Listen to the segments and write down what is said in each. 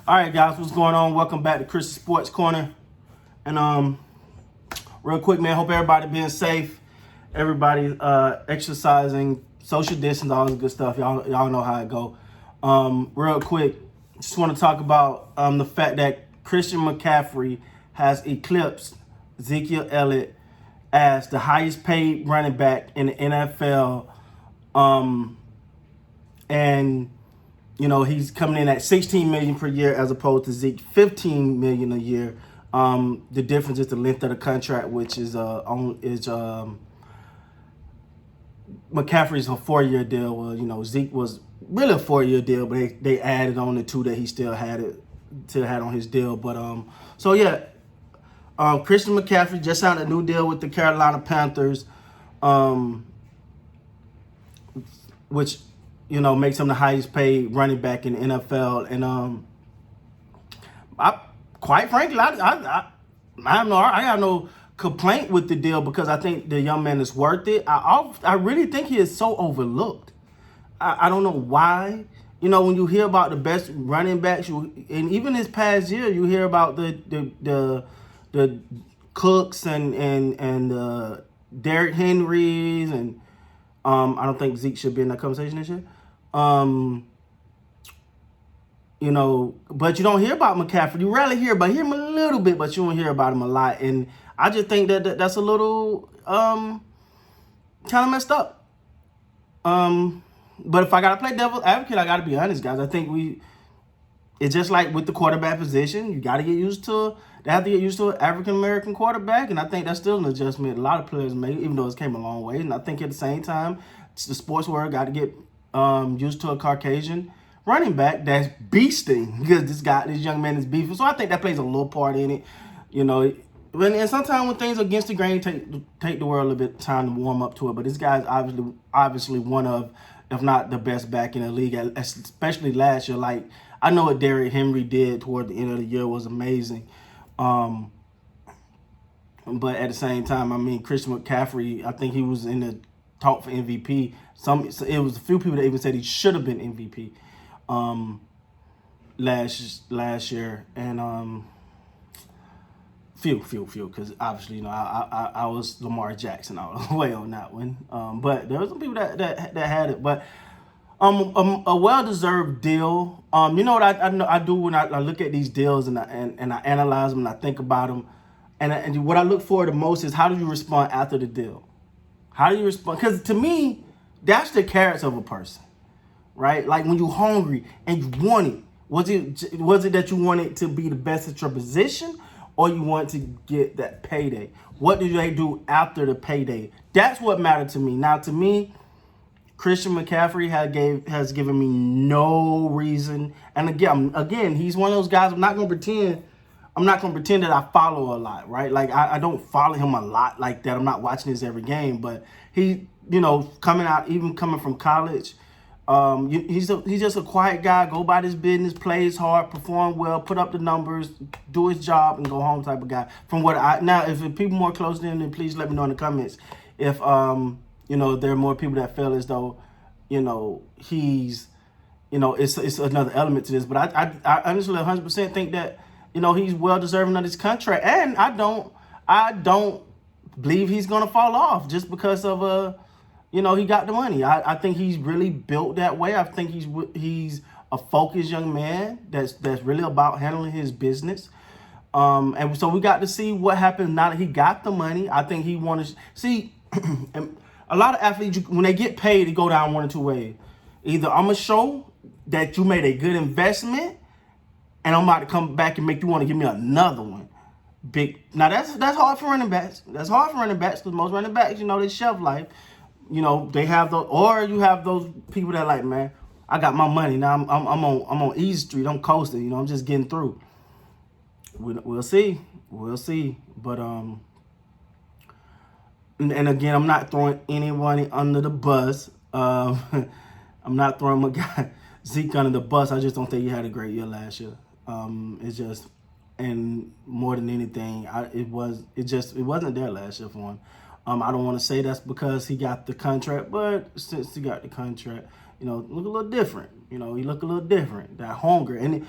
All right, guys, what's going on? Welcome back to Chris's Sports Corner. And real quick, man, hope everybody being safe, everybody exercising, social distance, all this good stuff. Y'all know how it go. Real quick, just want to talk about the fact that Christian McCaffrey has eclipsed Ezekiel Elliott as the highest paid running back in the NFL. And you know, he's coming in at $16 million per year as opposed to Zeke $15 million a year. The difference is the length of the contract, which is McCaffrey's a 4-year deal. Well, you know, Zeke was really a 4-year deal, but they added on the 2 that he still had on his deal. But Christian McCaffrey just signed a new deal with the Carolina Panthers, which, you know, makes him the highest paid running back in the NFL. And quite frankly, I have no complaint with the deal because I think the young man is worth it. I really think he is so overlooked. I don't know why. You know, when you hear about the best running backs, and even this past year, you hear about the Cooks and Derrick Henrys, and I don't think Zeke should be in that conversation this year. You know, but you don't hear about McCaffrey. You rarely hear about him a little bit, but you don't hear about him a lot. And I just think that's a little kind of messed up. But if I gotta play devil's advocate, I gotta be honest, guys. I think it's just like with the quarterback position. You gotta get used to. They have to get used to an African American quarterback, and I think that's still an adjustment a lot of players make, even though it's came a long way. And I think at the same time, the sports world got to get used to a Caucasian running back that's beasting because this young man is beefing. So I think that plays a little part in it, you know. And sometimes when things are against the grain, take the world a little bit of time to warm up to it. But this guy's obviously one of, if not the best back in the league, especially last year. Like, I know what Derrick Henry did toward the end of the year was amazing. But at the same time, I mean, Christian McCaffrey, I think he was in the talk for MVP. It was a few people that even said he should have been MVP last year, and few, because obviously, you know, I was Lamar Jackson all the way on that one. But there were some people that had it, but a well-deserved deal. You know what I do when I look at these deals and I analyze them and I think about them, and what I look for the most is how do you respond after the deal? How do you respond? Because to me, that's the character of a person, right? Like when you're hungry and you want it, was it that you wanted to be the best at your position, or you want to get that payday? What did they do after the payday? That's what mattered to me. Now, to me, Christian McCaffrey has given me no reason. And again, he's one of those guys. I'm not gonna pretend that I follow a lot, right? Like I don't follow him a lot like that. I'm not watching his every game, but he, you know, coming from college, he's just a quiet guy. Go about his business, plays hard, perform well, put up the numbers, do his job, and go home type of guy. From what if people more close to him, then please let me know in the comments if you know, there are more people that feel as though, you know, he's, you know, it's another element to this. But I honestly 100% think that, you know, he's well deserving of this contract, and I don't believe he's gonna fall off just because of you know, he got the money. I think he's really built that way. I think he's a focused young man that's really about handling his business. And so we got to see what happens now that he got the money. I think he wanted to see. A lot of athletes, when they get paid, they go down one or two ways. Either I'm gonna show that you made a good investment, and I'm about to come back and make you want to give me another one. Now that's hard for running backs. That's hard for running backs because most running backs, you know, they shelf life. You know, they have those, or you have those people that like, man, I got my money now. I'm on Easy Street. I'm coasting. You know, I'm just getting through. We'll see. But and again, I'm not throwing anyone under the bus. I'm not throwing my guy Zeke under the bus. I just don't think he had a great year last year. It's just, and more than anything, it wasn't there last year for him. I don't want to say that's because he got the contract, but since he got the contract, you know, look a little different. You know, he look a little different. That hunger, and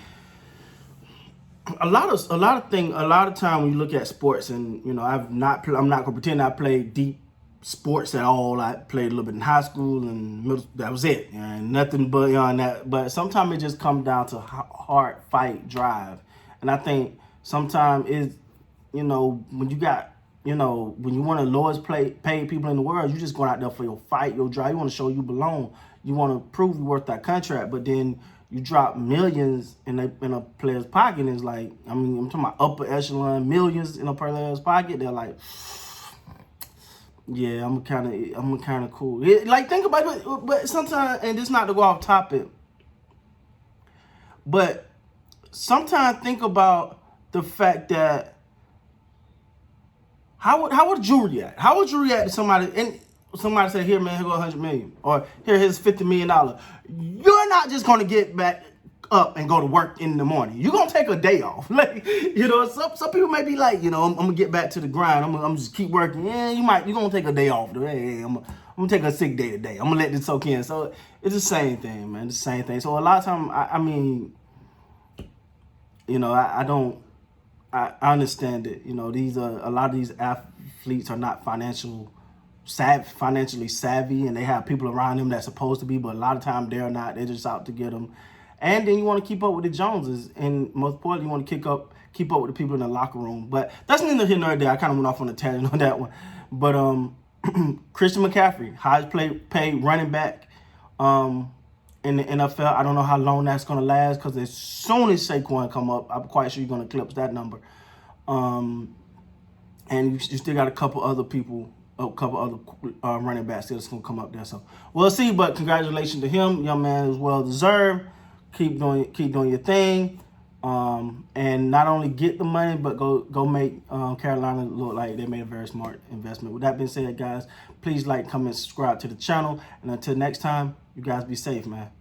a lot of time when you look at sports, and I'm not gonna pretend I played deep sports at all. I played a little bit in high school and middle. That was it, and nothing beyond that. But sometimes it just comes down to hard fight, drive, and I think sometimes it's when you got when you want to lowest paid people in the world, you just going out there for your fight, your drive. You want to show you belong. You want to prove you're worth that contract, but then you drop millions in a player's pocket. And it's like, I'm talking about upper echelon millions in a player's pocket. They're like, yeah, I'm kind of cool. Like, think about it, but sometimes, and this not to go off topic, but sometimes think about the fact that how would you react? How would you react to somebody and somebody say, "Here, man, here go $100 million," or "Here's $50 million." You're not just gonna get back up and go to work in the morning. You're gonna take a day off. Like, some people may be like, I'm gonna get back to the grind. I'm gonna just keep working. Yeah, you're gonna take a day off. Hey, I'm gonna take a sick day today. I'm gonna let this soak in. So it's the same thing, man. It's the same thing. So a lot of time, I understand it. These are a lot of these athletes are not financially savvy, and they have people around them that's supposed to be, but a lot of times they're not. They're just out to get them. And then you want to keep up with the Joneses, and most importantly, you want to keep up with the people in the locker room. But that's neither here nor there. I kind of went off on a tangent on that one. But Christian McCaffrey, highest paid running back in the NFL. I don't know how long that's going to last, because as soon as Saquon come up, I'm quite sure you're going to eclipse that number. And you still got a couple other running backs that's going to come up there. So we'll see, but congratulations to him. Young man is well deserved. Keep doing your thing. And not only get the money, but go make Carolina look like they made a very smart investment. With that being said, guys, please like, comment, subscribe to the channel. And until next time, you guys be safe, man.